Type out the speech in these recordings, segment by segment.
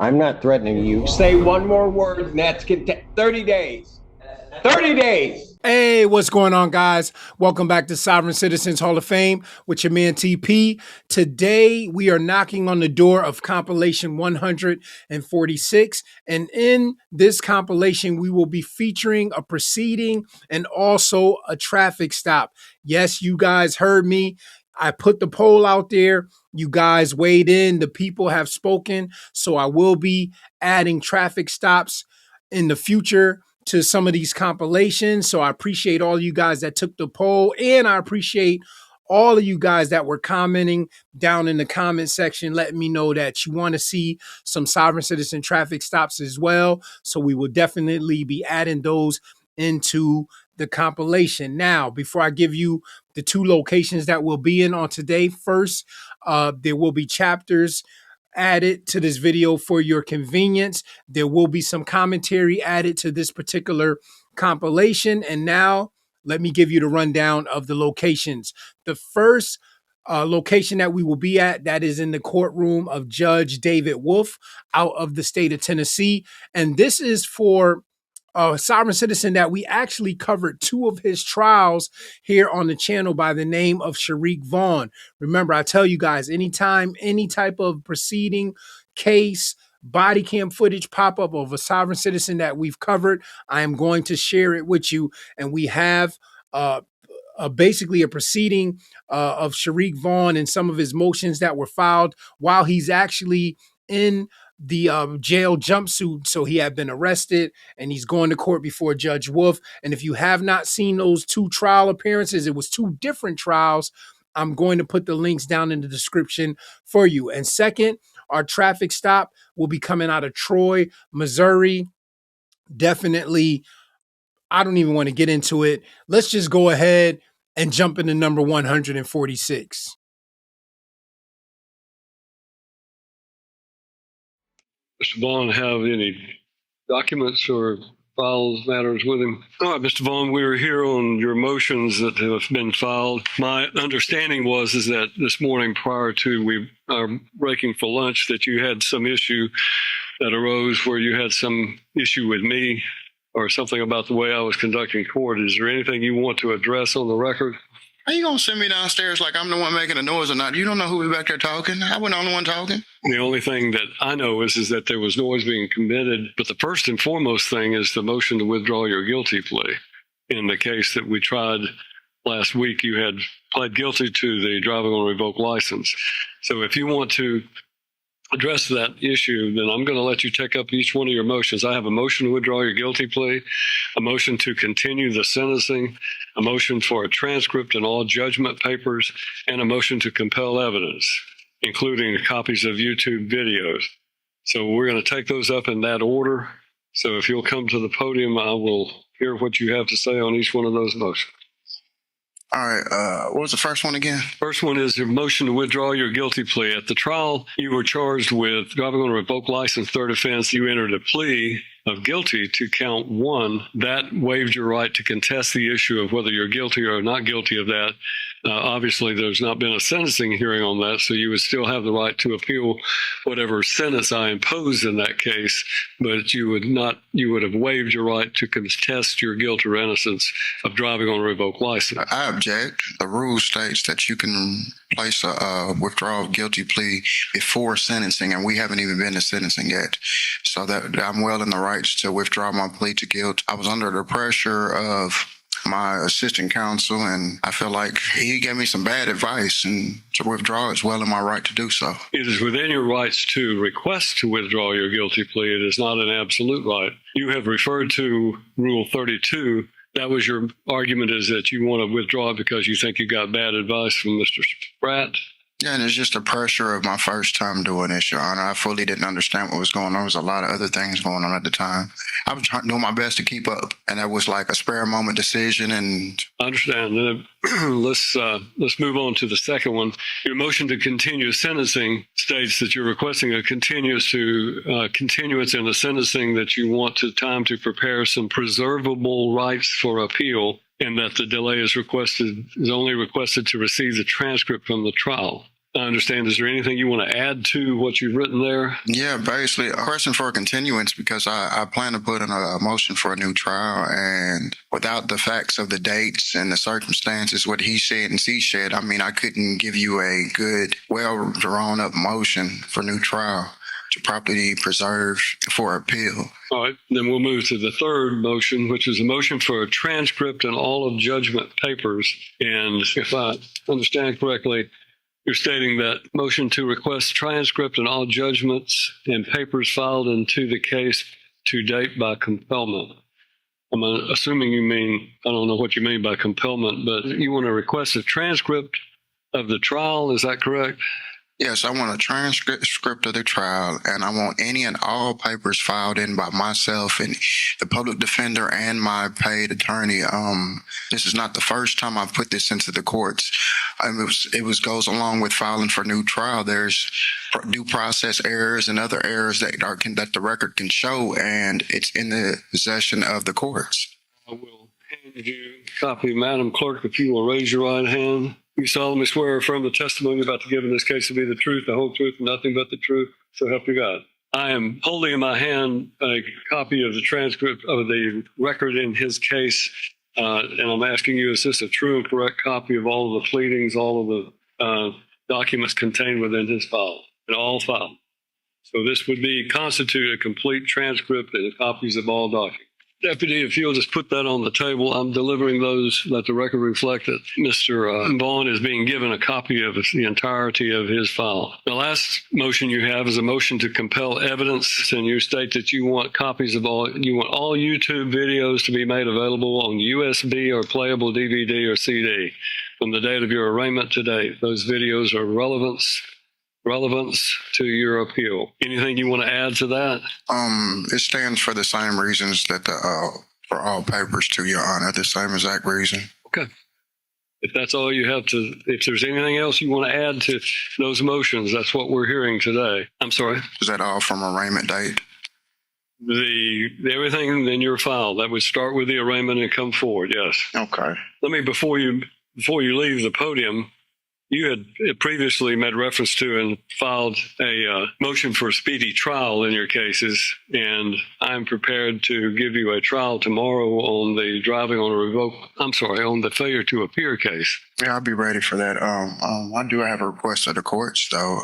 I'm not threatening you. Say one more word, and that's 30 days. 30 days. Hey, what's going on, guys? Welcome back to Sovereign Citizens Hall of Fame with your man TP. Today, we are knocking on the door of compilation 146. And in this compilation, we will be featuring a proceeding and also a traffic stop. Yes, you guys heard me. I put the poll out there. You guys weighed in. The people have spoken. So I will be adding traffic stops in the future to some of these compilations. So I appreciate all you guys that took the poll, and I appreciate all of you guys that were commenting down in the comment section, letting me know that you want to see some sovereign citizen traffic stops as well. So we will definitely be adding those into the compilation. Now, before I give you the two locations that we'll be in on today, first, there will be chapters added to this video for your convenience. There will be some commentary added to this particular compilation. And now let me give you the rundown of the locations. The first location that we will be at, that is in the courtroom of Judge David Wolfe out of the state of Tennessee. And this is for a sovereign citizen that we actually covered two of his trials here on the channel by the name of Sherrick Vaughn. Remember, I tell you guys, anytime any type of proceeding, case, body cam footage pop up of a sovereign citizen that we've covered, I am going to share it with you. And we have basically a proceeding of Sherrick Vaughn and some of his motions that were filed while he's actually in the jail jumpsuit. So he had been arrested and he's going to court before Judge Wolfe. And if you have not seen those two trial appearances, it was two different trials. I'm going to put the links down in the description for you. And second, our traffic stop will be coming out of Troy, Missouri. Definitely, I don't even want to get into it. Let's just go ahead and jump into number 146. Mr. Vaughn have any documents or files matters with him? All right, Mr. Vaughn, we were here on your motions that have been filed. My understanding is that this morning prior to our breaking for lunch that you had some issue that arose where you had some issue with me or something about the way I was conducting court. Is there anything you want to address on the record? Are you going to send me downstairs like I'm the one making the noise or not? You don't know who was back there talking? I wasn't the only one talking. The only thing that I know is that there was noise being committed. But the first and foremost thing is the motion to withdraw your guilty plea. In the case that we tried last week, you had pled guilty to the driving on a revoked license. So if you want to address that issue, then I'm going to let you take up each one of your motions. I have a motion to withdraw your guilty plea, a motion to continue the sentencing, a motion for a transcript and all judgment papers, and a motion to compel evidence, including copies of YouTube videos. So we're going to take those up in that order. So if you'll come to the podium, I will hear what you have to say on each one of those motions. All right, what was the first one again? First one is your motion to withdraw your guilty plea. At the trial, you were charged with driving on a revoked license, third offense. You entered a plea of guilty to count one. That waived your right to contest the issue of whether you're guilty or not guilty of that. Obviously, there's not been a sentencing hearing on that, so you would still have the right to appeal whatever sentence I imposed in that case, but you would have waived your right to contest your guilt or innocence of driving on a revoked license. I object. The rule states that you can place a withdrawal of guilty plea before sentencing, and we haven't even been to sentencing yet. So that I'm well in the rights to withdraw my plea to guilt. I was under the pressure of my assistant counsel, and I feel like he gave me some bad advice, and to withdraw is well in my right to do so. It is within your rights to request to withdraw your guilty plea. It is not an absolute right. You have referred to Rule 32. That was your argument, is that you want to withdraw because you think you got bad advice from Mr. Spratt? Yeah, and it's just the pressure of my first time doing this, Your Honor. I fully didn't understand what was going on. There was a lot of other things going on at the time. I was doing my best to keep up, and that was like a spare moment decision. And I understand. Let's move on to the second one. Your motion to continue sentencing states that you're requesting a continuance in the sentencing, that you want time to prepare some preservable rights for appeal, and that the delay is only requested to receive the transcript from the trial. I understand. Is there anything you want to add to what you've written there? Yeah, basically, a question for a continuance because I plan to put in a motion for a new trial, and without the facts of the dates and the circumstances, what he said and she said, I mean, I couldn't give you a good, well drawn up motion for new trial to properly preserve for appeal. All right, then we'll move to the third motion, which is a motion for a transcript and all of judgment papers. And if I understand correctly, you're stating that motion to request transcript and all judgments and papers filed into the case to date by compelment. I'm assuming you mean, I don't know what you mean by compelment, but you want to request a transcript of the trial, is that correct? Yes, I want a transcript of the trial, and I want any and all papers filed in by myself and the public defender and my paid attorney. This is not the first time I've put this into the courts. It goes along with filing for new trial. There's due process errors and other errors that the record can show, and it's in the possession of the courts. I will hand you a copy, Madam Clerk, if you will raise your right hand. You solemnly swear or affirm the testimony you're about to give in this case to be the truth, the whole truth, and nothing but the truth, so help you God. I am holding in my hand a copy of the transcript of the record in his case, and I'm asking you, is this a true and correct copy of all of the pleadings, all of the documents contained within his file, in all files? So this would constitute a complete transcript and copies of all documents. Deputy, if you'll just put that on the table, I'm delivering those. Let the record reflect that Mr. Vaughn is being given a copy of the entirety of his file. The last motion you have is a motion to compel evidence, and you state that you want copies of all YouTube videos to be made available on USB or playable DVD or CD from the date of your arraignment to date. Those videos are relevance to your appeal. Anything you want to add to that? It stands for the same reasons that for all papers, to your honor, the same exact reason. Okay. If that's all you have to, if there's anything else you want to add to those motions, that's what we're hearing today. I'm sorry. Is that all from arraignment date? Everything in your file that would start with the arraignment and come forward. Yes. Okay. Let me, before you leave the podium, you had previously made reference to and filed a motion for a speedy trial in your cases, and I'm prepared to give you a trial tomorrow on the on the failure to appear case. Yeah, I'll be ready for that. I do have a request of the courts, though.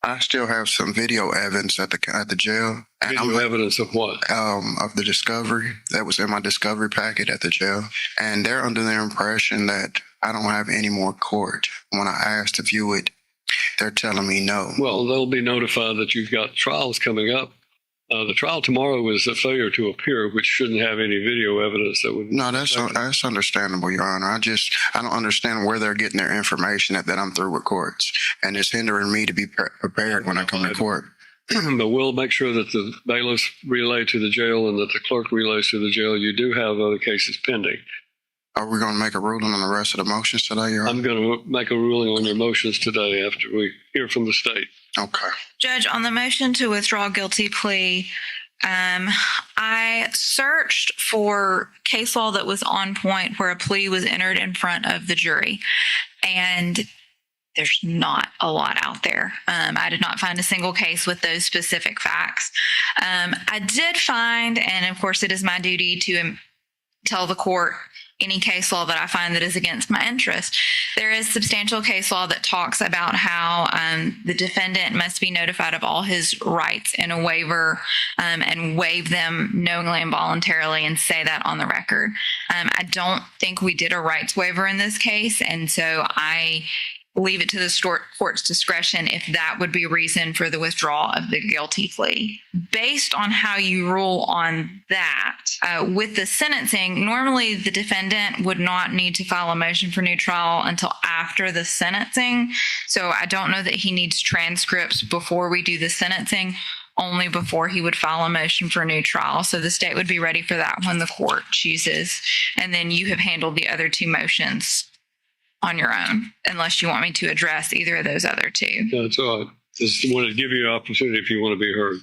I still have some video evidence at the jail. Video evidence of what? Of the discovery that was in my discovery packet at the jail, and they're under the impression that I don't have any more court. When I asked to view it, they're telling me no. Well, they'll be notified that you've got trials coming up. The trial tomorrow is a failure to appear, which shouldn't have any video evidence that would. No, that's understandable, Your Honor. I don't understand where they're getting their information that I'm through with courts, and it's hindering me to be prepared when I come to court. But we'll make sure that the bailiffs relay to the jail and that the clerk relays to the jail. You do have other cases pending. Are we going to make a ruling on the rest of the motions today, Your Honor? I'm going to make a ruling on your motions today after we hear from the state. Okay. Judge, on the motion to withdraw guilty plea, I searched for case law that was on point where a plea was entered in front of the jury, and there's not a lot out there. I did not find a single case with those specific facts. I did find, and of course it is my duty to tell the court any case law that I find that is against my interest. There is substantial case law that talks about how the defendant must be notified of all his rights in a waiver and waive them knowingly and voluntarily and say that on the record. I don't think we did a rights waiver in this case, and so I leave it to the court's discretion if that would be reason for the withdrawal of the guilty plea. Based on how you rule on that, with the sentencing, normally the defendant would not need to file a motion for new trial until after the sentencing. So I don't know that he needs transcripts before we do the sentencing, only before he would file a motion for a new trial. So the state would be ready for that when the court chooses. And then you have handled the other two motions on your own, unless you want me to address either of those other two. That's all right. Just wanted to give you an opportunity if you want to be heard.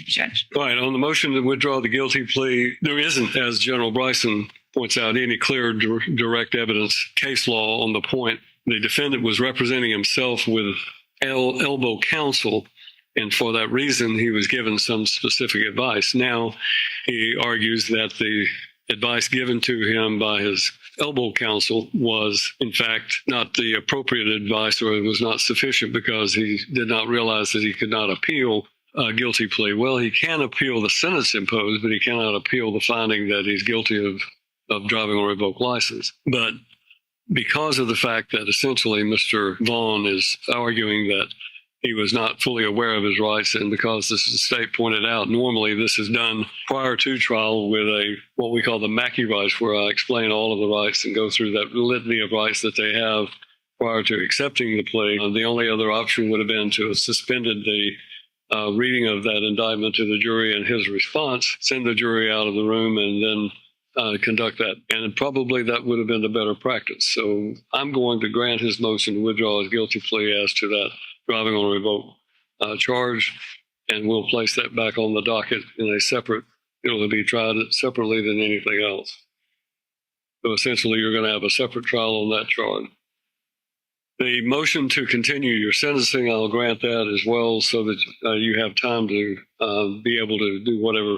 Judge. All right. On the motion to withdraw the guilty plea, there isn't, as General Bryson points out, any clear direct evidence case law on the point. The defendant was representing himself with elbow counsel. And for that reason, he was given some specific advice. Now, he argues that the advice given to him by his elbow counsel was, in fact, not the appropriate advice, or it was not sufficient because he did not realize that he could not appeal a guilty plea. Well, he can appeal the sentence imposed, but he cannot appeal the finding that he's guilty of driving on a revoked license. But because of the fact that essentially Mr. Vaughn is arguing that he was not fully aware of his rights, and because this the state pointed out, normally this is done prior to trial with what we call the Mackey rights, where I explain all of the rights and go through that litany of rights that they have prior to accepting the plea. The only other option would have been to have suspended the reading of that indictment to the jury and his response, send the jury out of the room, and then conduct that. And probably that would have been the better practice. So I'm going to grant his motion to withdraw his guilty plea as to that driving on a revoked charge, and we'll place that back on the docket in a separate, it'll be tried separately than anything else. So essentially, you're going to have a separate trial on that charge. The motion to continue your sentencing, I'll grant that as well, so that you have time to be able to do whatever.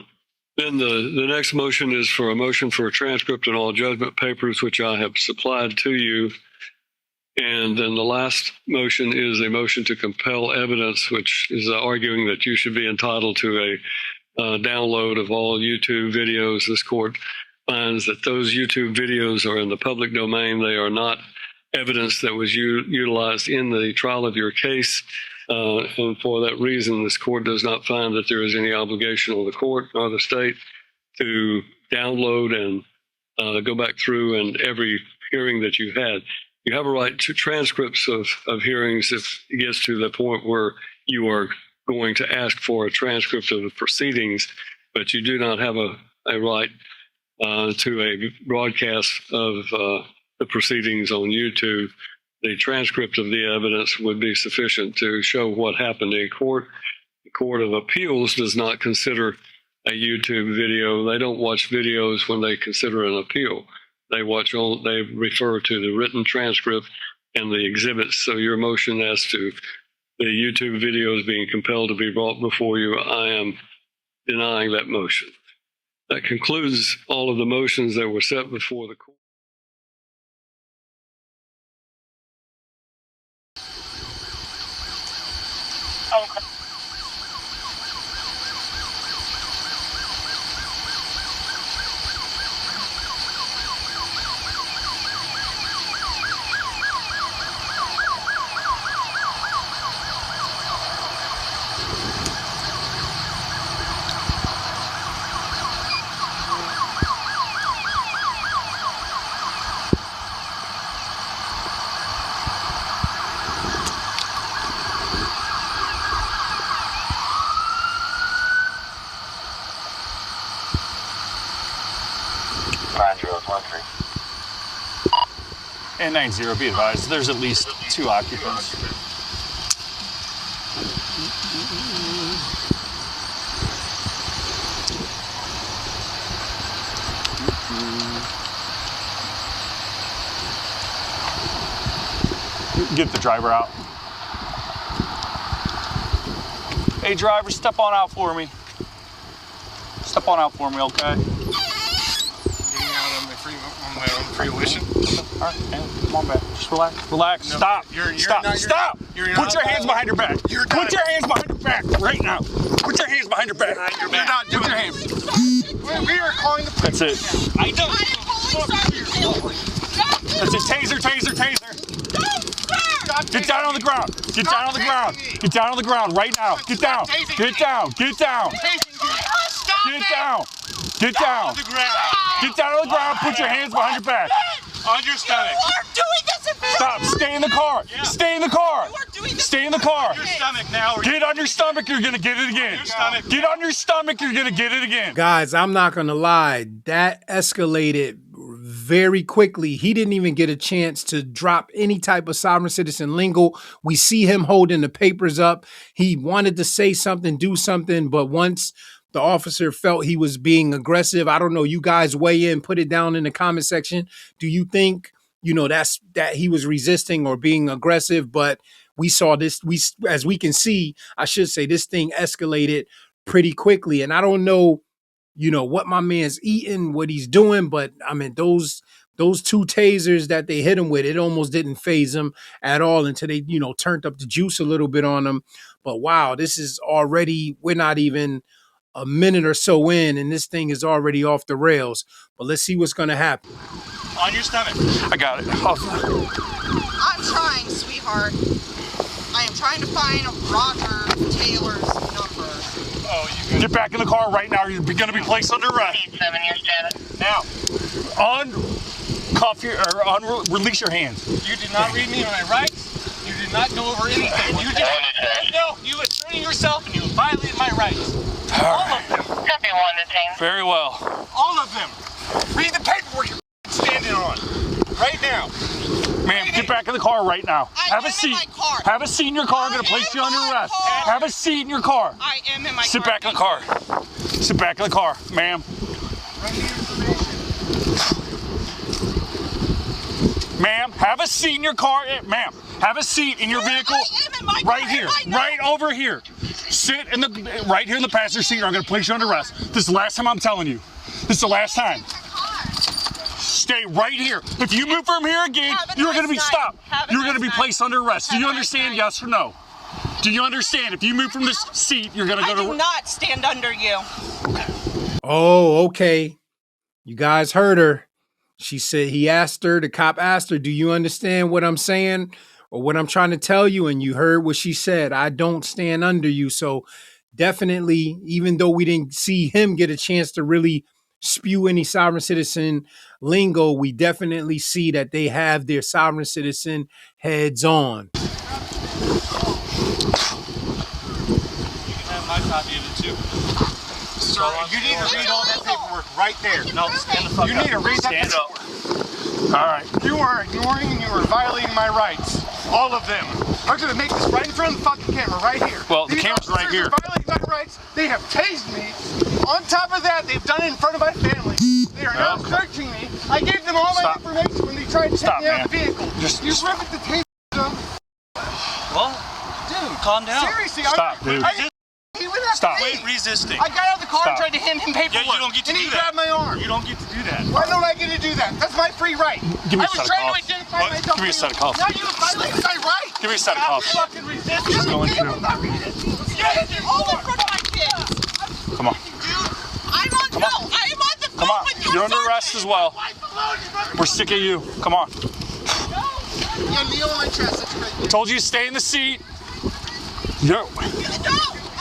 Then the next motion is for a motion for a transcript and all judgment papers, which I have supplied to you. And then the last motion is a motion to compel evidence, which is arguing that you should be entitled to a download of all YouTube videos. This court finds that those YouTube videos are in the public domain. They are not evidence that was utilized in the trial of your case. And for that reason, this court does not find that there is any obligation on the court or the state to download and go back through and every hearing that you've had. You have a right to transcripts of hearings if it gets to the point where you are going to ask for a transcript of the proceedings, but you do not have a right to a broadcast of the proceedings on YouTube. The transcript of the evidence would be sufficient to show what happened in court. The Court of Appeals does not consider a YouTube video. They don't watch videos when they consider an appeal. They refer to the written transcript and the exhibits. So your motion as to the YouTube videos being compelled to be brought before you, I am denying that motion. That concludes all of the motions that were set before the court. And 90, be advised, there's at least 2 occupants. Get the driver out. Hey driver, step on out for me. Step on out for me, okay? Getting out on my own fruition. All right, come on back. Just relax. Relax. No, stop. Stop. Put your hands behind your back. Put your hands behind your back right now. Put your hands behind your back. You're not doing your hands. We are calling the police. That's it. I don't. That's it. Taser. Get down on the ground. Get down on the ground. Get down on the ground right now. Get down. Get down. Get down. Get down. Get down. Get down on the ground. Put your hands behind your back. On your stomach. You are doing this in front. Stop. Stay in the car. Yeah. Stay in the car. You are doing this. Stay in the car. On your stomach now. Get on your stomach. You're going to get it again. Get on your stomach. You're going to get it again. Guys, I'm not going to lie. That escalated very quickly. He didn't even get a chance to drop any type of sovereign citizen lingo. We see him holding the papers up. He wanted to say something, do something, but once the officer felt he was being aggressive, I don't know, you guys weigh in, put it down in the comment section. Do you think, that he was resisting or being aggressive? But we saw this, as we can see, I should say, this thing escalated pretty quickly. And I don't know, what my man's eating, what he's doing, but I mean, those 2 tasers that they hit him with, it almost didn't phase him at all until they, turned up the juice a little bit on him. But wow, this is already, we're not even a minute or so in, and this thing is already off the rails. But let's see what's going to happen. On your stomach. I got it. I'm trying, sweetheart. I am trying to find Roger Taylor's number. Oh, you get back in the car right now. You're going to be placed under arrest. 7 years status. Now, release your hands. You did not read me my rights. You did not go over anything. You did. No, you asserting yourself and you violated my rights. All of them. Copy 1 detained. Very well. All of them. Read the paperwork you're standing on. Right now. Ma'am, get back in the car right now. Have a seat. Have a seat in your car. I'm going to place you under arrest. Have a seat in your car. I am in my car. Sit back in the car. Sit back in the car, ma'am. Ma'am, have a seat in your car. Ma'am, have a seat in your vehicle. Right here. Right over here. Sit in the right here in the passenger seat, or I'm going to place you under arrest. This is the last time I'm telling you. This is the last time. Stay right here. If you move from here again, you're going to be stopped. You're going to be placed under arrest. Do you understand? Yes or no? Do you understand? If you move from this seat, you're going to go to. I do not stand under you. Oh, okay. You guys heard her. She said, the cop asked her, do you understand what I'm saying or what I'm trying to tell you? And you heard what she said. I don't stand under you. So definitely, even though we didn't see him get a chance to really spew any sovereign citizen lingo, we definitely see that they have their sovereign citizen heads on. You can have my copy of it too. Sir, you need to read all that paperwork right there. No, stand the fuck up. You need to read that paperwork. All right. You are ignoring and you are violating my rights. All of them. I'm going to make this right in front of the fucking camera, right here. Well, the camera's right here. These officers are violating my rights. They have tased me. On top of that, they've done it in front of my family. They are now searching me. I gave them all my information when they tried to take me out of the vehicle. You ripped the taser. Well, dude, calm down. Seriously, stop, dude. Stop. Wait, resisting. I got out of the car and tried to hand him paperwork. Yeah, you don't get to do that. And he grabbed my arm. You don't get to do that. Why don't I get to do that? That's my free right. Give me I a was set of trying cuffs. to identify myself. Give me a set of cuffs. Now you violated my right. Give me a set of cuffs. I'm fucking resisting. Just going to. All in front of my kids. Come on. I'm on. No, I am on the phone. Come on. With your You're under arrest as well. We're sick of you. Come on. Yeah, kneel on my chest. That's great. I told you to stay in the seat. No, Yo.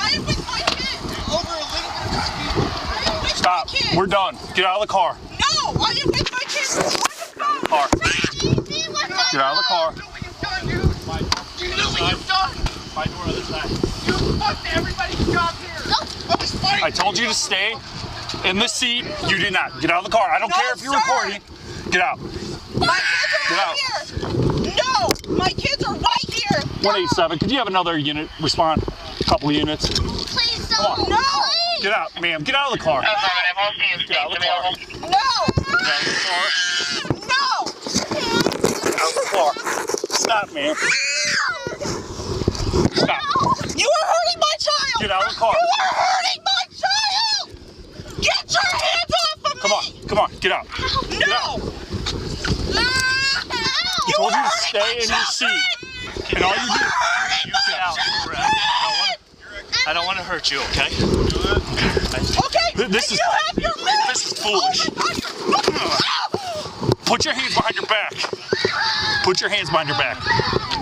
I am with my kids. Over a little bit of speed. Stop. We're done. Get out of the car. No, I am with my kids. Car. Get out of the car. You know what you've done? My door other side. You fucked everybody's job here. I was fighting. I told you to stay in the seat. You did not. Get out of the car. I don't care if you're recording. Get out. My kids are right here. No, my kids are right here. 187. Could you have another unit respond? A couple of units. Please Come on. don't. No. Get out, ma'am. Get out of the car. Get out of the car. No. Get out of the car. No. Get out of the car. Stop, ma'am. Stop. You are hurting my child. Get out of the car. You are hurting my child. Get your hands off of me. Come on. Come on. Get out. Get out. No. I told you to stay in your seat. And all you do You get out. I don't want to hurt you, okay? Okay. This is foolish. Put your hands behind your back. Put your hands behind your back.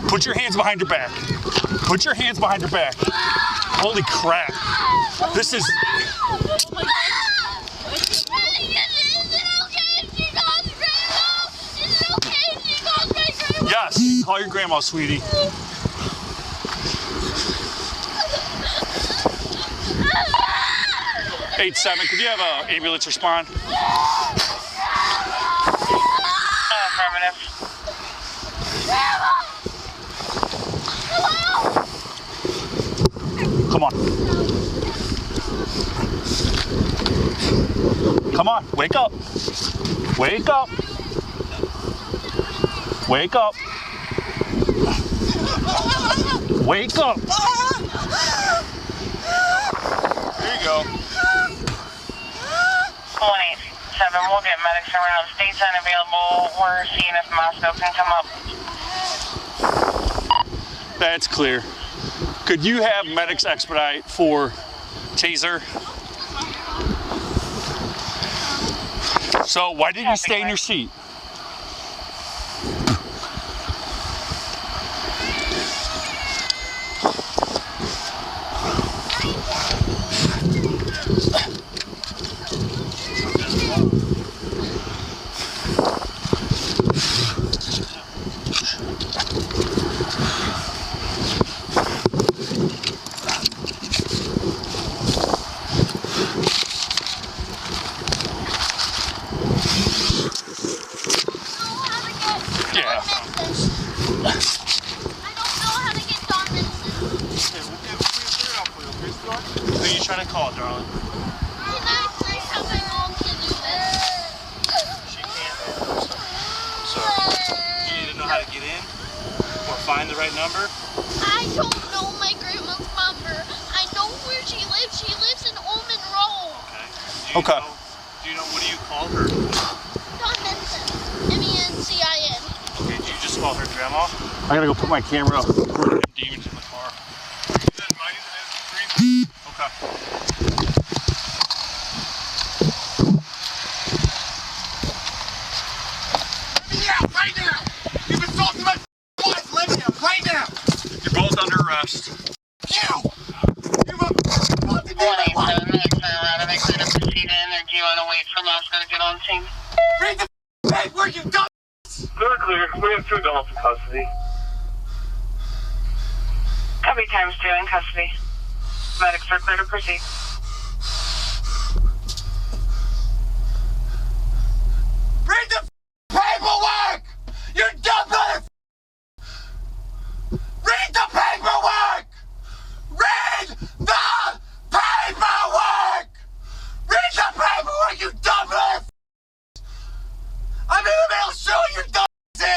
Put your hands behind your back. Put your hands behind your back. Holy crap. This is... Yes, call your grandma, sweetie. 8-7, could you have an ambulance respond? Affirmative. Come on. Come on, wake up. Wake up. Wake up. Wake up. There you go. 187, we'll get medics around. State's unavailable. We're seeing if Moscow can come up. That's clear. Could you have medics expedite for taser? So why didn't you stay in your seat? Find the right number? I don't know my grandma's number. I know where she lives. She lives in Ullman Road. Okay. Do you know what do you call her? Dawn Menson. M-E-N-C-I-N. Okay, do you just call her grandma? I gotta go put my camera up. Demons in the car. Okay. Right now! You've assaulted my wife! Let me out! Right now! You're both under arrest. You! You've assaulted my wife! 187, medics are around. Are they clear to proceed in, or do you want to wait for Moscow to get on scene? Read the paper, you dumb! We're clear. We have 2 adults in custody. Copy times 2 in custody. Medics are clear to proceed. Read the paperwork! You dumb mother! Read the paperwork! Read the paperwork! Read the paperwork, you dumb mother! I'm in the middle of showing your dumb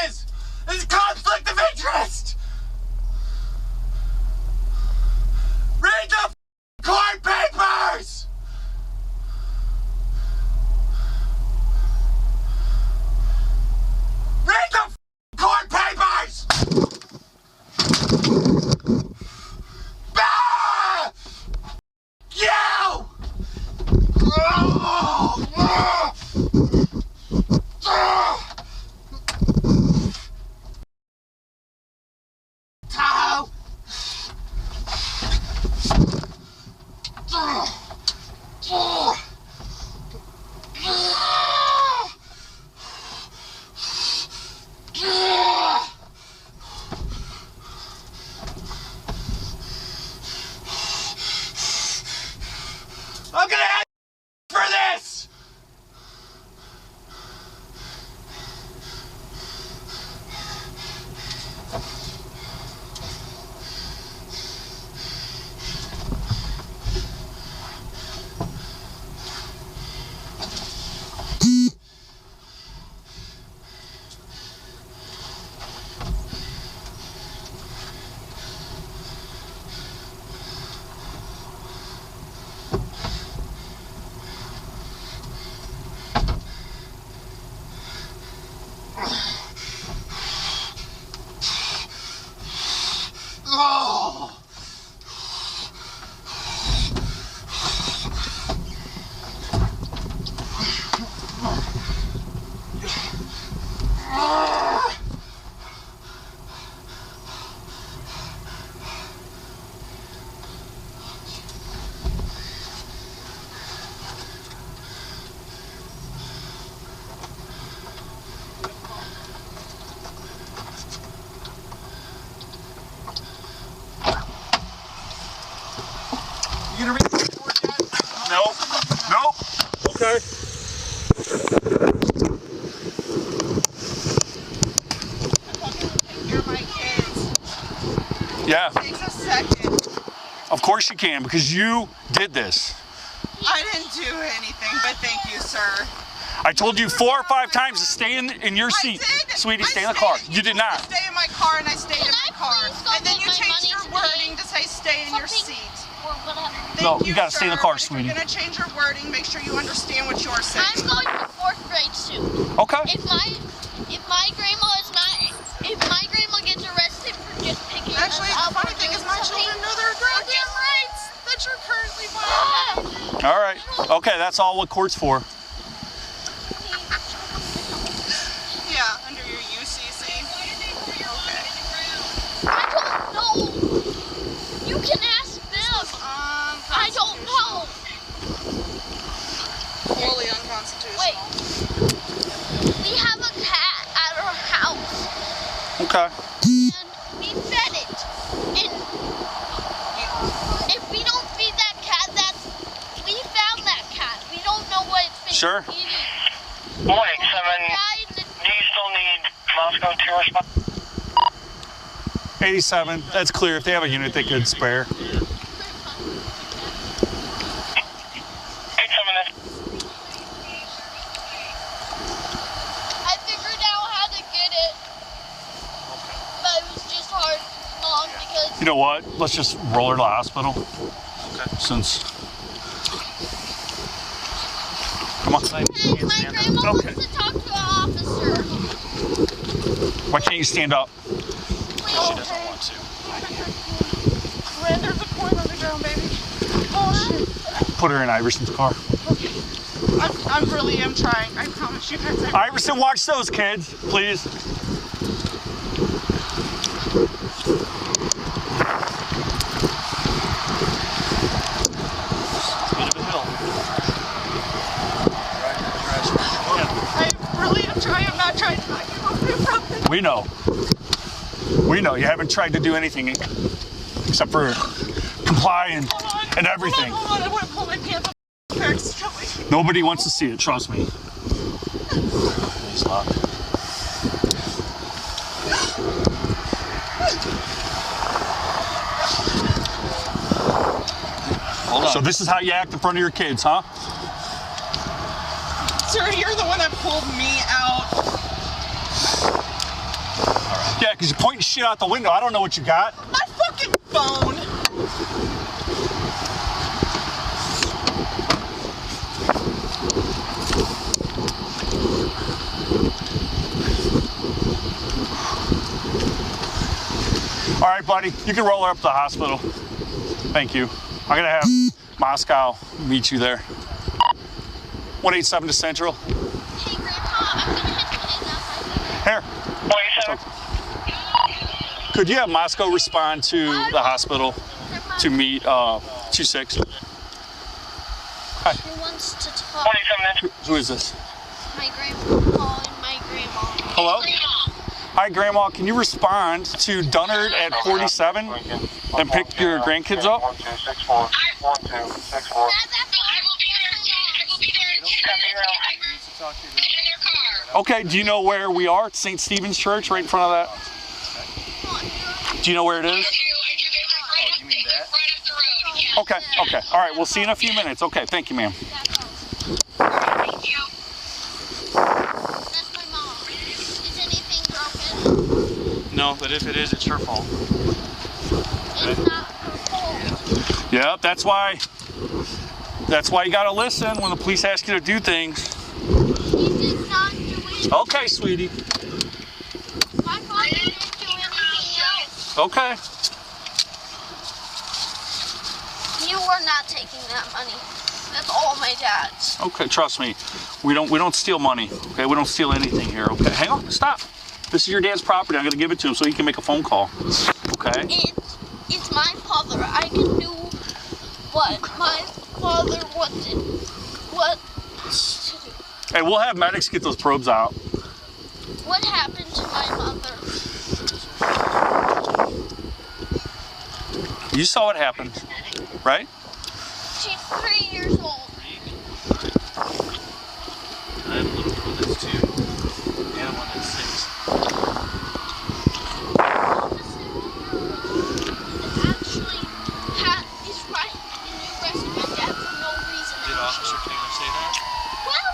is! There's a conflict of interest! Read the court papers! Read the court papers! Ah! You! I'm gonna ask for this! Oh! You gonna read the report yet? Nope. Nope. Okay. You're my kids. Yeah. It takes a second. Of course you can, because you did this. I didn't do anything, but thank you, sir. I told you 4 or 5 times to stay in your seat. Sweetie, stay in the car. You did not. Stay in my car, and I stayed in my car. And then you changed your wording to say stay in your seat. No, you gotta stay in the car, sweetie. If you're gonna change your wording, make sure you understand what you're saying. I'm going to 4th grade soon. Okay. If my grandma gets arrested for just picking Actually, us up, the funny thing is my children know their goddamn rights that you're currently violating. All right. Okay, that's all what court's for. Yeah, under your UCC. Okay. I don't know. You can ask them. I don't know. Morally unconstitutional. Wait. We have a cat at our house. Okay. And we fed it. And if we don't feed that cat, we found that cat. We don't know what it's been Sure. eating. Morning, 7. Do you still need Moscow to respond? 87. That's clear. If they have a unit, they could spare. 87. I figured out how to get it. But it was just hard, Mom, because... You know what? Let's just roll her to the hospital. Okay. Since... Come on. Hey, my grandma wants to talk to an officer. Why can't you stand up? She doesn't want to. Ren, there's a coin on the ground, baby. Oh, shit. Put her in Iverson's car. Okay. I really am trying. I promise you guys. Iverson, watch those kids, please. I really am trying. I'm not trying to make you something. We know. We know. You haven't tried to do anything except for comply and everything. Hold on. I want to pull my pants up. Nobody wants to see it, trust me. He's locked. Hold on. So this is how you act in front of your kids, huh? Sir, you're the one that pulled me out. Right. Yeah, because you're pointing shit out the window. I don't know what you got. My fucking phone. All right, buddy, you can roll her up to the hospital. Thank you. I'm gonna have Moscow meet you there. 187 to Central. Hey, Grandpa, I'm gonna hit the Here. Could you have Moscow respond to the hospital to meet 26? Hi. She wants to talk. Who is this? My grandpa and my grandma. Hello? Hi, Grandma. Can you respond to Dunnard at 47 and pick your grandkids up? 1, 2, 6, 4. 1, 2, 6, 4. Okay, do you know where we are? It's St. Stephen's Church, right in front of that. Do you know where it is? Oh, you mean that? Okay, okay. All right, we'll see you in a few minutes. Okay, thank you, ma'am. That's my mom. Is anything broken? No, but if it is, it's her fault. It's not her fault. Yeah, that's why you gotta listen when the police ask you to do things. He did not do it. Okay, sweetie. My father didn't do anything else. Okay. You were not taking that money. That's all my dad's. Okay, trust me. We don't steal money. Okay, we don't steal anything here. Okay, hang on, stop. This is your dad's property. I'm gonna give it to him so he can make a phone call. Okay. It's my father. I can do what my father wanted. What to do. Hey, we'll have medics get those probes out. What happened to my mother? You saw what happened, right? She's 3 years old. I have a little one that's 2 and one that's 6. Actually, is right and arrested my dad for no reason. Did Officer Taylor say that? Well,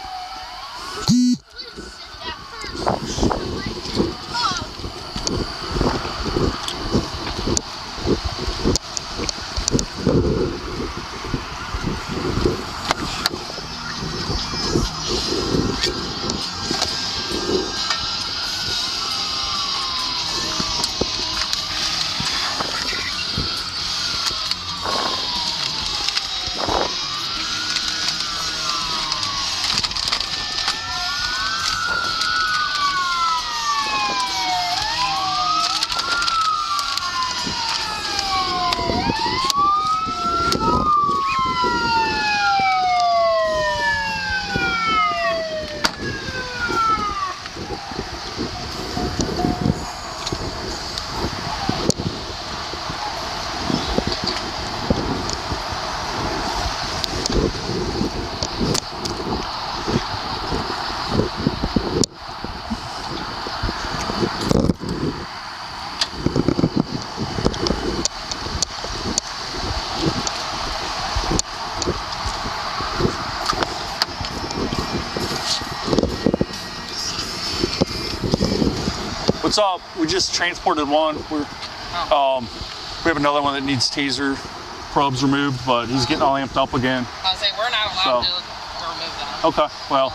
What's up? We just transported one. We have another one that needs taser probes removed, but he's getting all amped up again. I was saying we're not allowed to remove them. Okay, well.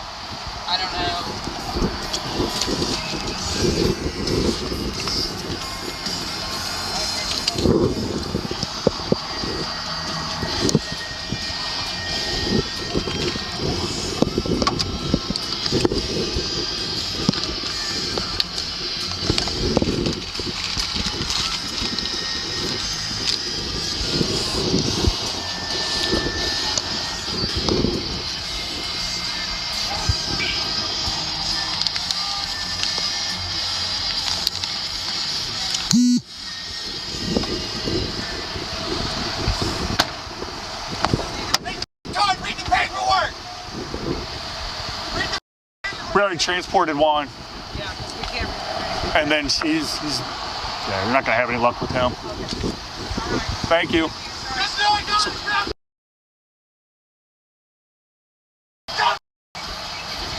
I don't know. We already transported one. Yeah, we can't. And then he's yeah, you're not gonna have any luck with him. Thank you.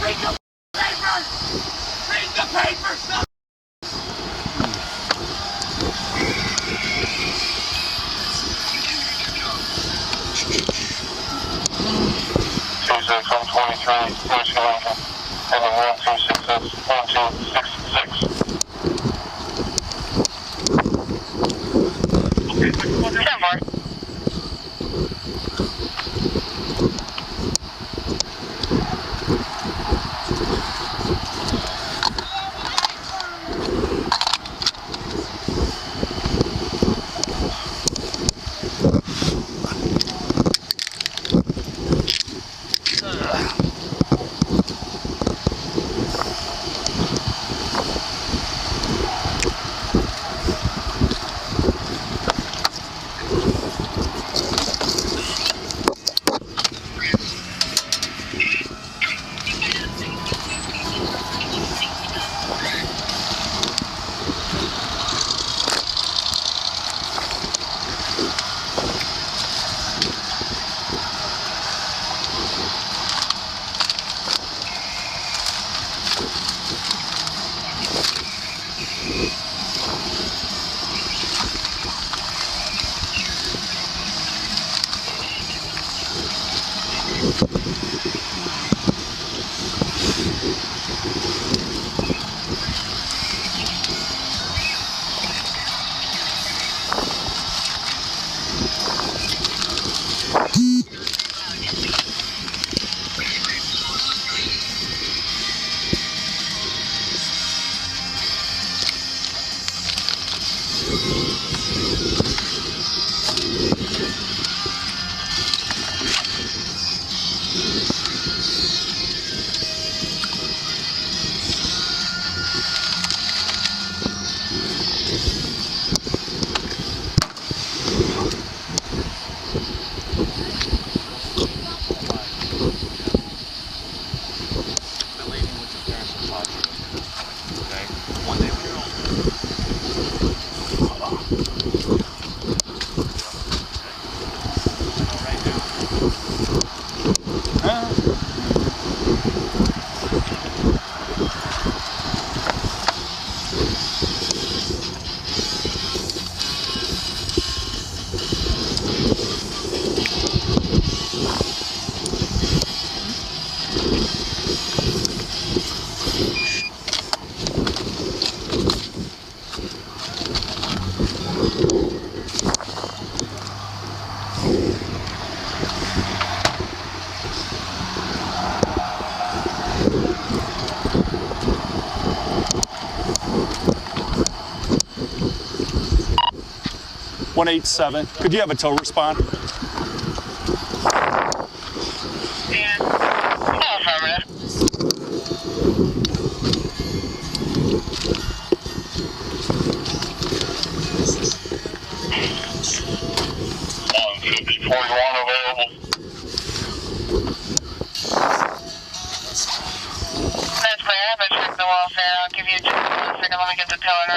Read the papers! Read the papers! Tuesday from 23, Lucy Lincoln, heading 1266. Okay, 10 Mark. 187. Could you have a tow respond? Yeah. Oh, affirmative. 150-41 available. That's clear. I've checked the welfare. I'll give you just 1 second. Let me get the tow in.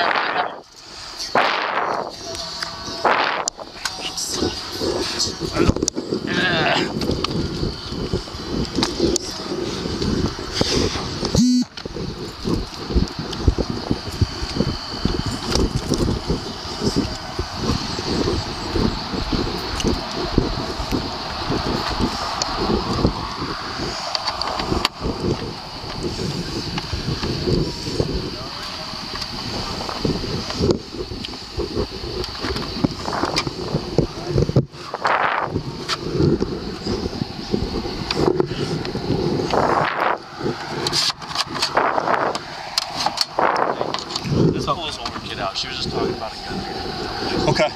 She was just talking about a gun. Okay.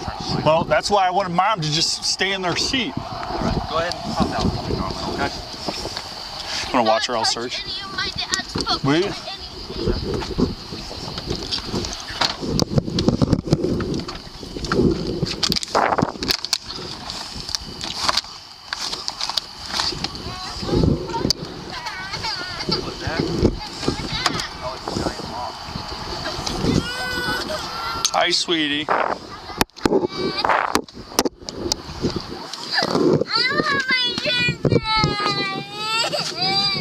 Well, that's why I wanted Mom to just stay in their seat. All right. Go ahead and pop out. Okay. I'm gonna watch her. I'll search. Will you? Hi, sweetie.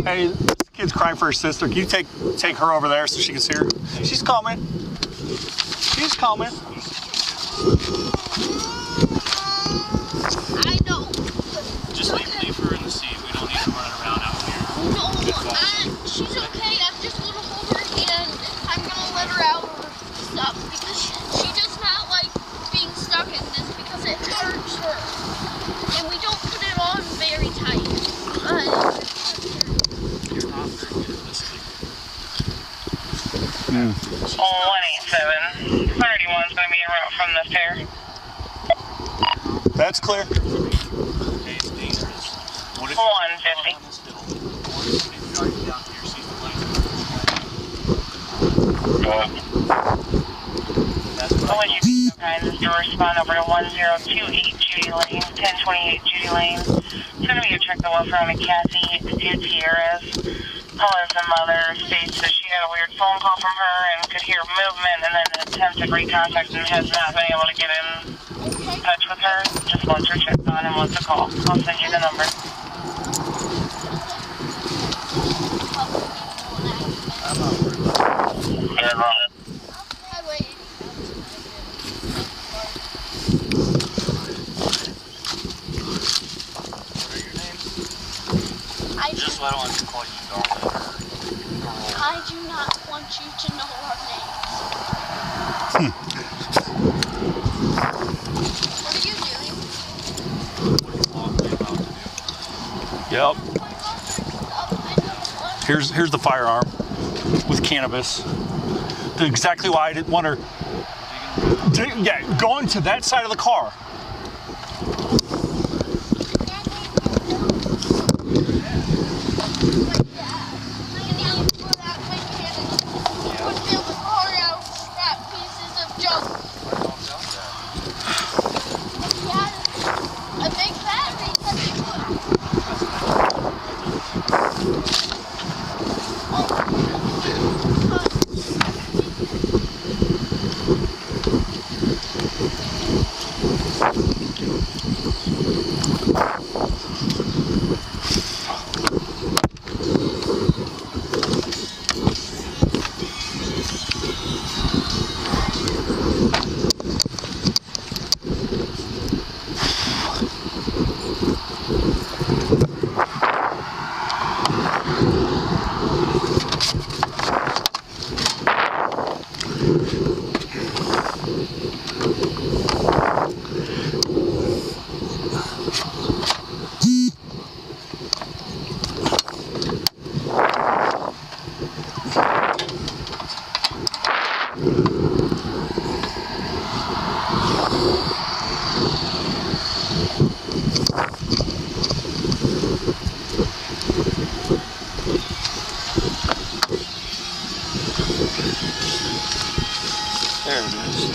Hey, this kid's crying for her sister. Can you take her over there so she can see her? She's coming. She's coming. I know. Just leave her in the seat. We don't need to run around out here. No, she's okay. I'm just gonna hold her hand. I'm gonna let her out of stuff because she does not like being stuck in this because it hurts her. And we don't put it on very tight. You're not very good at this thing. 187. 31 is going to be a route from the fair. That's clear. Okay, it's dangerous. What if 150. Go ahead. Would you be so kind as to respond over to 1028 Judy Lane, 1028 Judy Lane? It's going to be a check the welfare on a Kathy Gutierrez. Caller's mother states that she had a weird phone call from her and could hear movement and then attempted recontact and has not been able to get in touch with her. Just wants her checked on and wants a call. I'll send you the number. Just I don't want to call you darling. I do not want you to know our names. What are you doing? Yep. Here's the firearm with cannabis. Exactly why I didn't want her. Yeah, going to that side of the car.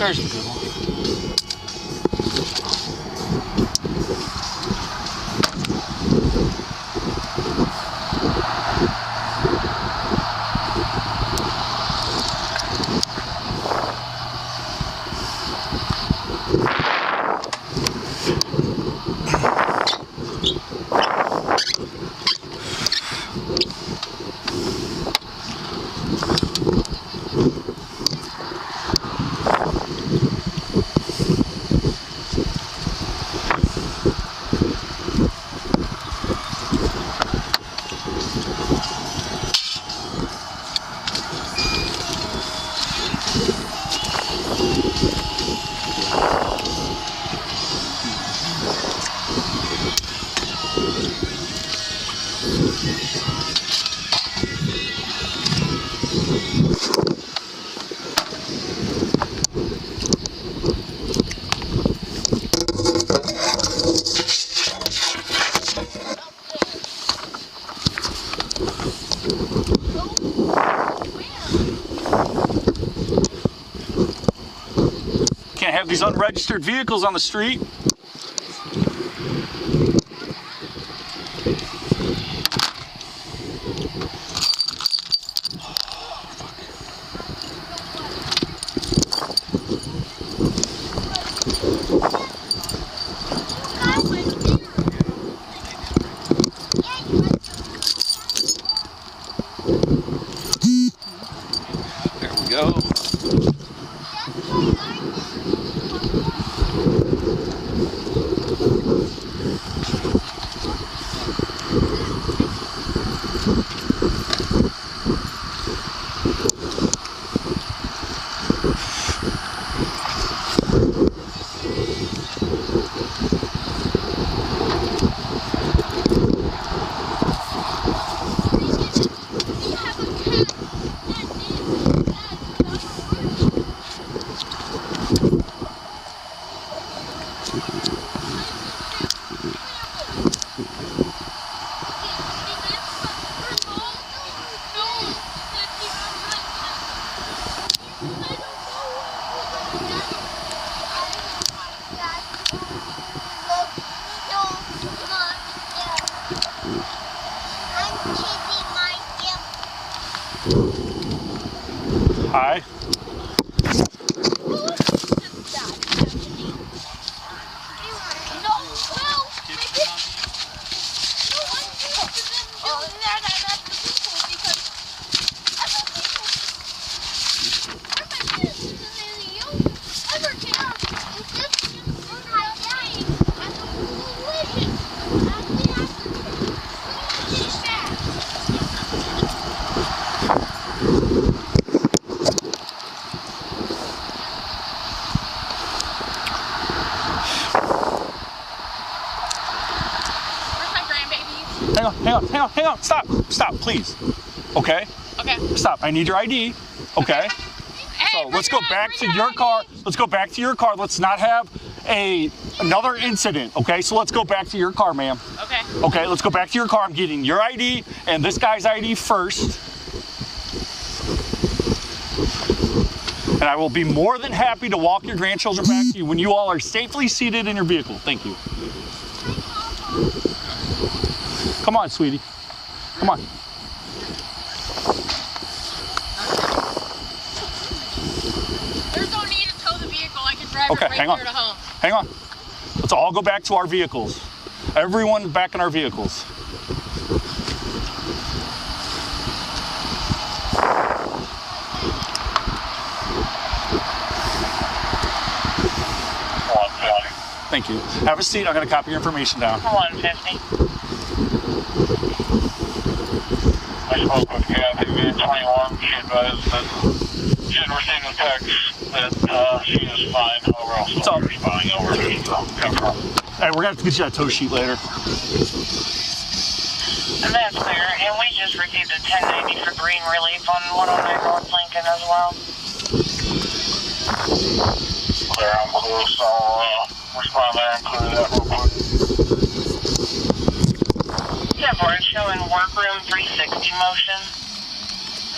There's the good one. Can't have these unregistered vehicles on the street. There we go. Hi. Hang on, stop, please. Okay? Okay. Stop, I need your ID, okay? So let's go back to your car. Let's go back to your car. Let's not have another incident, okay? So let's go back to your car, ma'am. Okay. Okay, let's go back to your car. I'm getting your ID and this guy's ID first. And I will be more than happy to walk your grandchildren back to you when you all are safely seated in your vehicle. Thank you. Come on, sweetie. Come on. There's no need to tow the vehicle. I can drive Okay, it right hang on. here to home. Hang on. Let's all go back to our vehicles. Everyone back in our vehicles. Thank you. Have a seat. I'm going to copy your information down. 150. I spoke with Kathy via 21. She advised that she had received a text that she is fine. However, also responding over to confirm. Hey, we're going to have to get you that tow sheet later. And that's clear. And we just received a 1090 for green relief on 109 North Lincoln as well. Clear, I'm close. I'll respond there and clear that real quick. Yeah, board showing workroom 360 motion.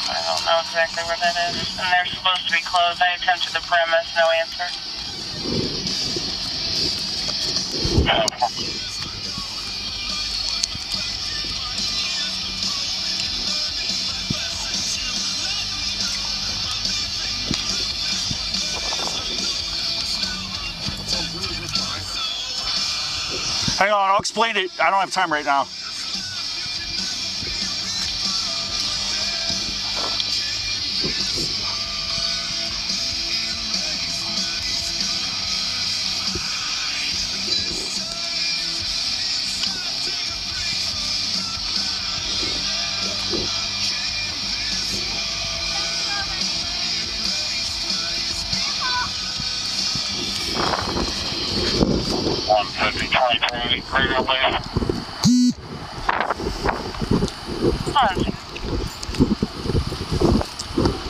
I don't know exactly where that is. And they're supposed to be closed. I attempted the premise, no answer. Hang on, I'll explain it. I don't have time right now.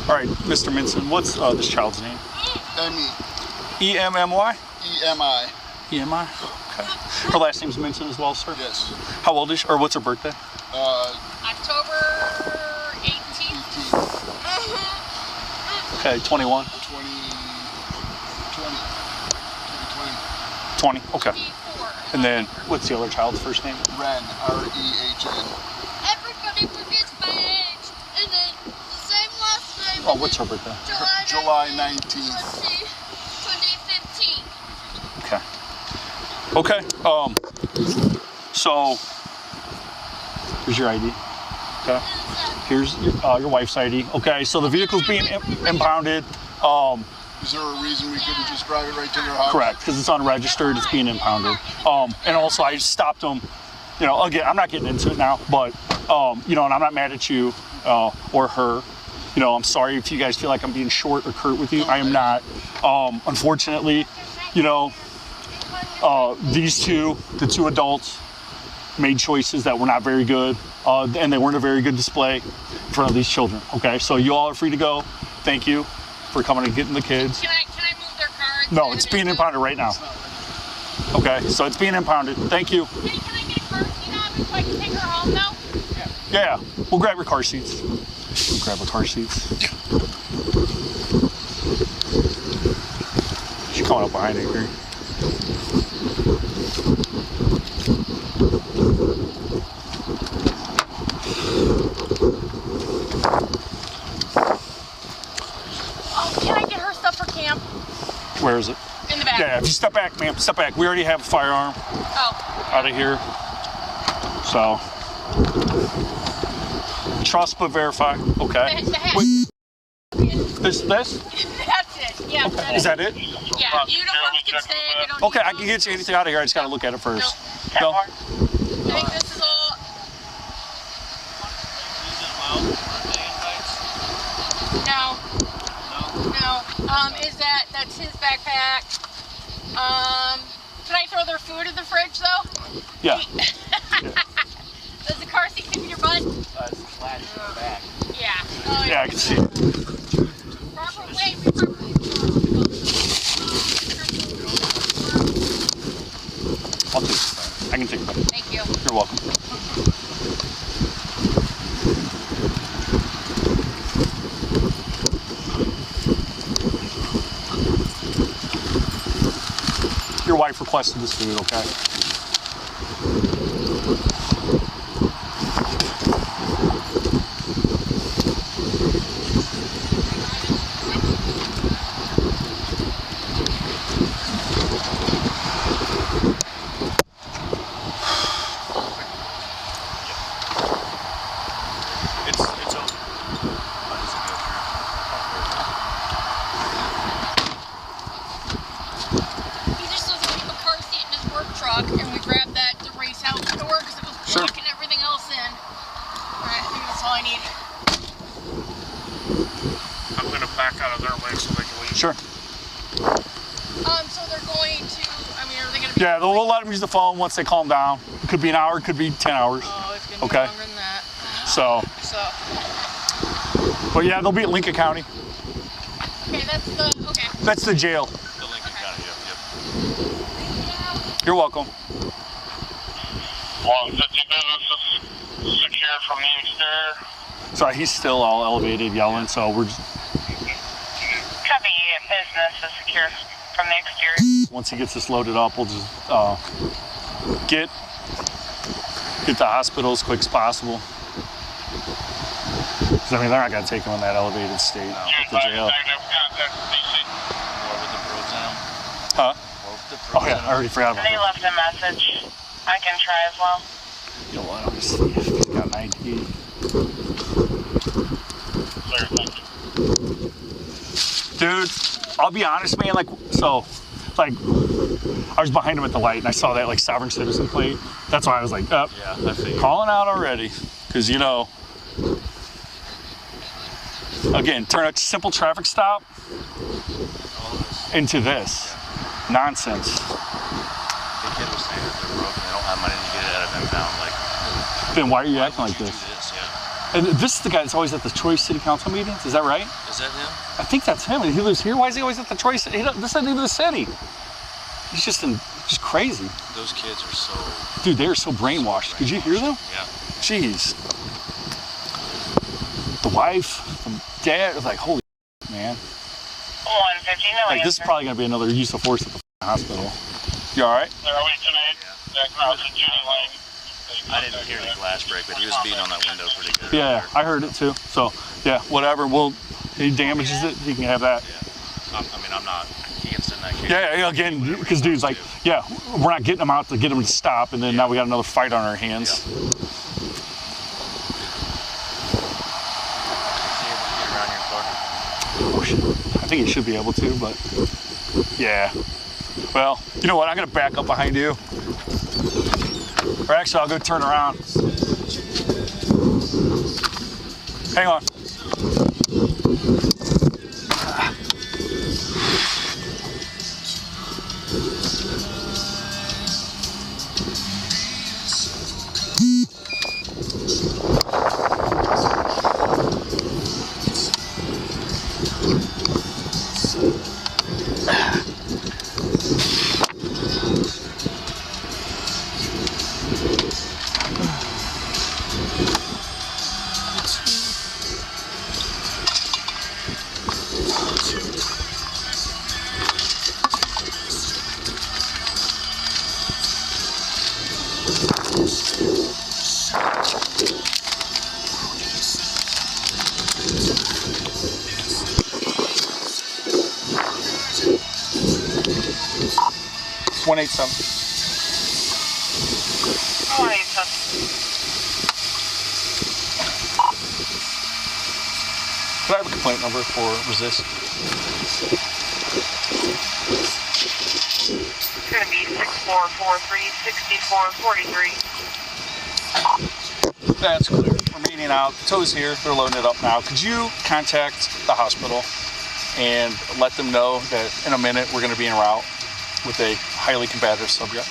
All right, Mr. Minson, what's this child's name? Emmy. E-M-M-Y? E-M-I. E-M-I? Okay. Her last name's Minson as well, sir? Yes. How old is she, or what's her birthday? October 18th. Okay, 21? 20, okay. 24. And then, what's the other child's first name? Ren, R-E-H-N. Everybody forgets my age. And then the same last name. Oh, what's her birthday? July 19th. 2015. Okay. Okay, so, here's your ID. Okay. Here's your wife's ID. Okay, so the vehicle's being impounded. Is there a reason we couldn't just drive it right to their house? Correct, because it's unregistered, it's being impounded. And also I stopped them, you know, again, I'm not getting into it now, but, you know, and I'm not mad at you or her. You know, I'm sorry if you guys feel like I'm being short or curt with you. I am not. Unfortunately, you know, these two, the two adults, made choices that were not very good, and they weren't a very good display in front of these children, okay? So you all are free to go. Thank you for coming and getting the kids. Can I move their car? No, it's being impounded right now. Okay, so it's being impounded. Thank you. Hey, can I get a car seat on so I can take her home now? Yeah, we'll grab your car seats. We'll grab the car seats. She's coming up behind it here. Can I get her stuff for camp? Where is it? In the back. Yeah, if you step back, ma'am, step back. We already have a firearm out of here. So, trust but verify. Okay. Wait, this? That's it. Yeah. Okay. Is that it? Yeah. Uniforms can stay. We don't Okay, I can get you anything out of here. I just gotta look at it first. No. I think this is all. No. That's his backpack. Can I throw their food in the fridge though? Yeah. Does the car seat fit in your butt? It's flat in the back. Yeah. Yeah, I can see it. Proper way. I'll take it. I can take it. Thank you. You're welcome. Your wife requested this food, okay? And we grabbed that to race out the door because it was blocking everything else in. Alright, I think that's all I need. I'm going to back out of their way so they can leave. Sure. So they're going to, I mean, are they going to be... Yeah, we'll let them use the phone once they calm down. It could be an hour, it could be 10 hours. Oh, it's going to be longer than that. So. But yeah, they'll be at Lincoln County. Okay, that's the, okay. That's the jail. The Lincoln County, yep. You're welcome. 150 business is secured from the exterior. So he's still all elevated, yelling. So we're just... Copy, business is secure from the exterior. Once he gets this loaded up, we'll just get to the hospital as quick as possible. Because I mean, they're not gonna take him in that elevated state at the jail. Huh? Oh yeah, I already forgot about They that. left a message. I can try as well. You know what? Let me see if he's got an ID. Dude, I'll be honest, man. Like, I was behind him at the light, and I saw that like sovereign citizen plate. That's why I was like, yeah, I figured. Calling out already, because you know. Again, turn a simple traffic stop into this nonsense. The kid was saying that they're broken. They don't have money to get it out of impound. Like, then why are you acting like this? And this is the guy that's always at the Troy City Council meetings. Is that right? Is that him? I think that's him. And he lives here. Why is he always at the Troy City? This isn't even the city. He's just crazy. Those kids are so. Dude, they are so brainwashed. Could you hear them? Yeah. Jeez. The wife, the dad, was like, holy man. 150, no Like, this is probably going to be another use of force at the hospital. You all right? I didn't hear the glass break, but he was beating on that window pretty good. Yeah, I heard it too. So, yeah, whatever. He damages it, he can have that. Yeah. I mean, I'm not against it in that case. Yeah, again, because dude's like, yeah, we're not getting him out to get him to stop, and then now we got another fight on our hands. Yeah. I think he should be able to, but yeah. Well, you know what? I'm gonna back up behind you. Or actually, I'll go turn around. Hang on. One 187. Could I have a complaint number for resist? It's going to be 6443-6443. That's clear. We're meeting out. The tow's here. They're loading it up now. Could you contact the hospital and let them know that in a minute we're going to be en route with a highly combative subject?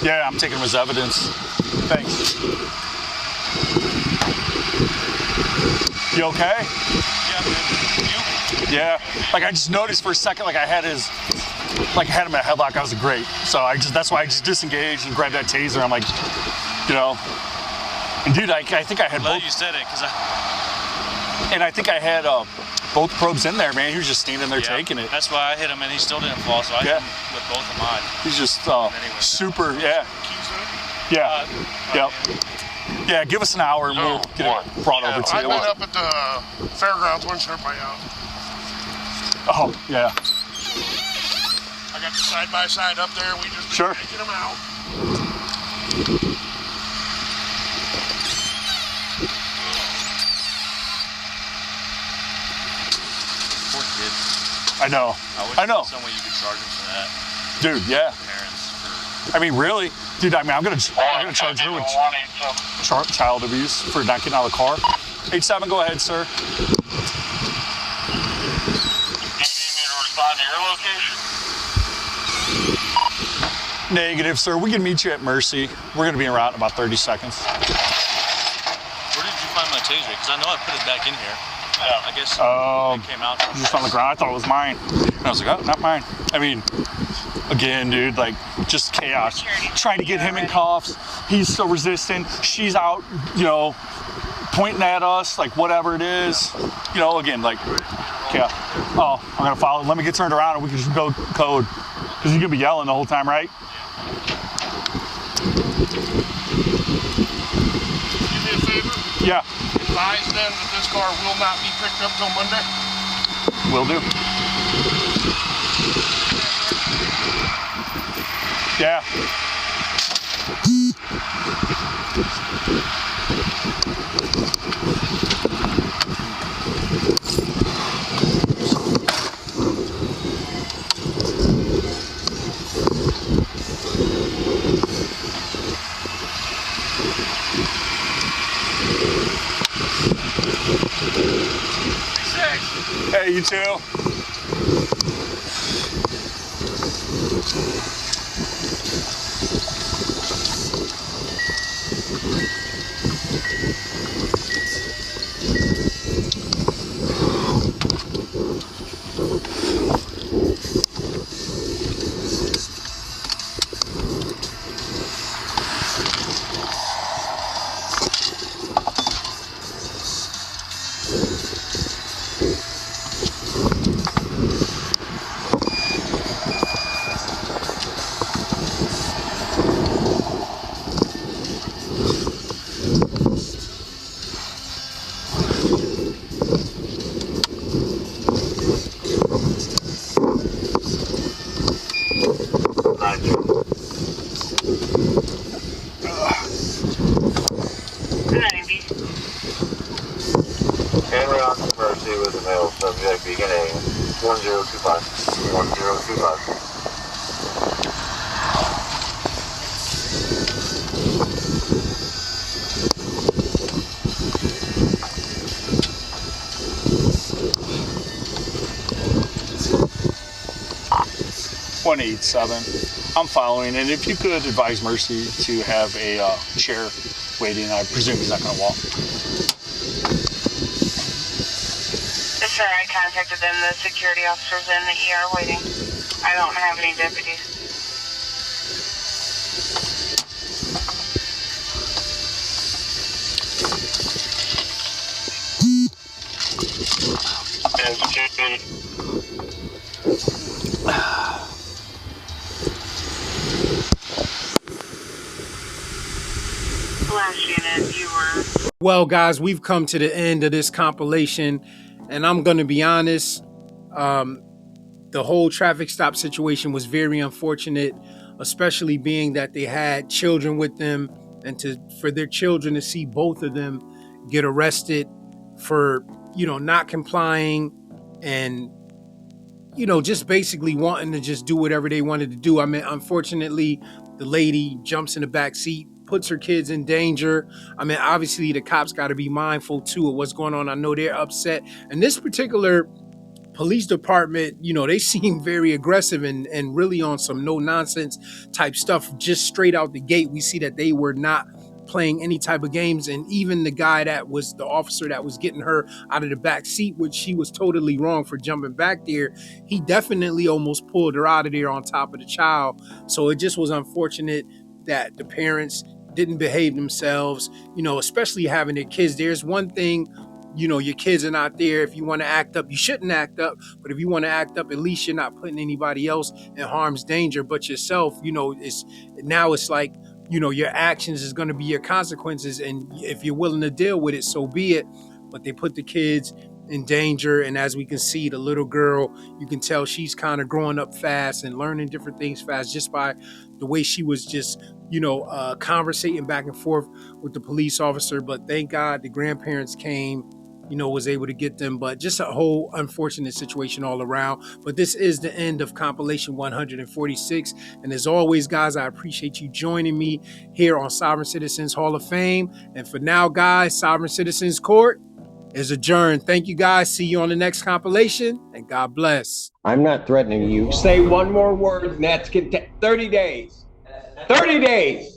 Yeah, I'm taking him as evidence. Thanks. You okay? Yeah, man. You? Yeah. Like I just noticed for a second, like I had him in a headlock. I was great. So that's why I just disengaged and grabbed that taser. I'm like, you know. And dude, I think I had Glad both. you said it, And I think I had both probes in there, man. He was just standing there taking it. That's why I hit him and he still didn't fall, so I hit him with both of mine. He's just super, yeah. Yeah. Yep. Yeah, give us an hour and we'll get it brought over to you. I went up at the fairgrounds, wasn't sure everybody out. Oh, yeah. I got the side-by-side up there. We just Sure. taking them out. Poor kid. I know. I know. Some way you could charge him for that. Dude, yeah. Parents I mean, really? Dude, I mean, I'm gonna charge her with child abuse for not getting out of the car. 87, go ahead, sir. Do you need me to respond to your location? Negative, sir. We can meet you at Mercy. We're gonna be en route in about 30 seconds. Where did you find my taser? Because I know I put it back in here. I guess it came out. Just on the ground. I thought it was mine. And I was like, oh, not mine. I mean, again, dude, like, just chaos. Trying to get him in cuffs. He's still resisting. She's out, you know, pointing at us, like, whatever it is. You know, again, like, yeah. Oh, I'm going to follow. Let me get turned around and we can just go code. Because he's going to be yelling the whole time, right? Do me a favor? Yeah. Advise them that this car will not be picked up till Monday. Will do. Yeah. Hey, you too. With a male subject beginning 1025. 1025. I'm following, and if you could advise Mercy to have a chair waiting, I presume he's not going to walk. Sir, I contacted them. The security officer's in the ER waiting. I don't have any deputies. Last unit, you were... Well, guys, we've come to the end of this compilation. And I'm going to be honest, the whole traffic stop situation was very unfortunate, especially being that they had children with them, and for their children to see both of them get arrested for, you know, not complying and, you know, just basically wanting to just do whatever they wanted to do. I mean, unfortunately, the lady jumps in the back seat, puts her kids in danger. I mean, obviously the cops got to be mindful too of what's going on. I know they're upset. And this particular police department, you know, they seem very aggressive and really on some no nonsense type stuff. Just straight out the gate, we see that they were not playing any type of games. And even the guy that was the officer that was getting her out of the back seat, which she was totally wrong for jumping back there, he definitely almost pulled her out of there on top of the child. So it just was unfortunate that the parents didn't behave themselves, you know, especially having their kids. There's one thing, you know, your kids are not there. If you want to act up, you shouldn't act up. But if you want to act up, at least you're not putting anybody else in harm's danger but yourself. You know, it's like, you know, your actions is going to be your consequences. And if you're willing to deal with it, so be it. But they put the kids in danger. And as we can see, the little girl, you can tell she's kind of growing up fast and learning different things fast just by the way she was just, conversating back and forth with the police officer. But thank God the grandparents came, was able to get them. But just a whole unfortunate situation all around. But this is the end of compilation 146. And as always, guys, I appreciate you joining me here on Sovereign Citizens Hall of Fame. And for now, guys, Sovereign Citizens Court is adjourned. Thank you, guys. See you on the next compilation, and God bless. I'm not threatening you. Say one more word, and that's 30 days. 30 days.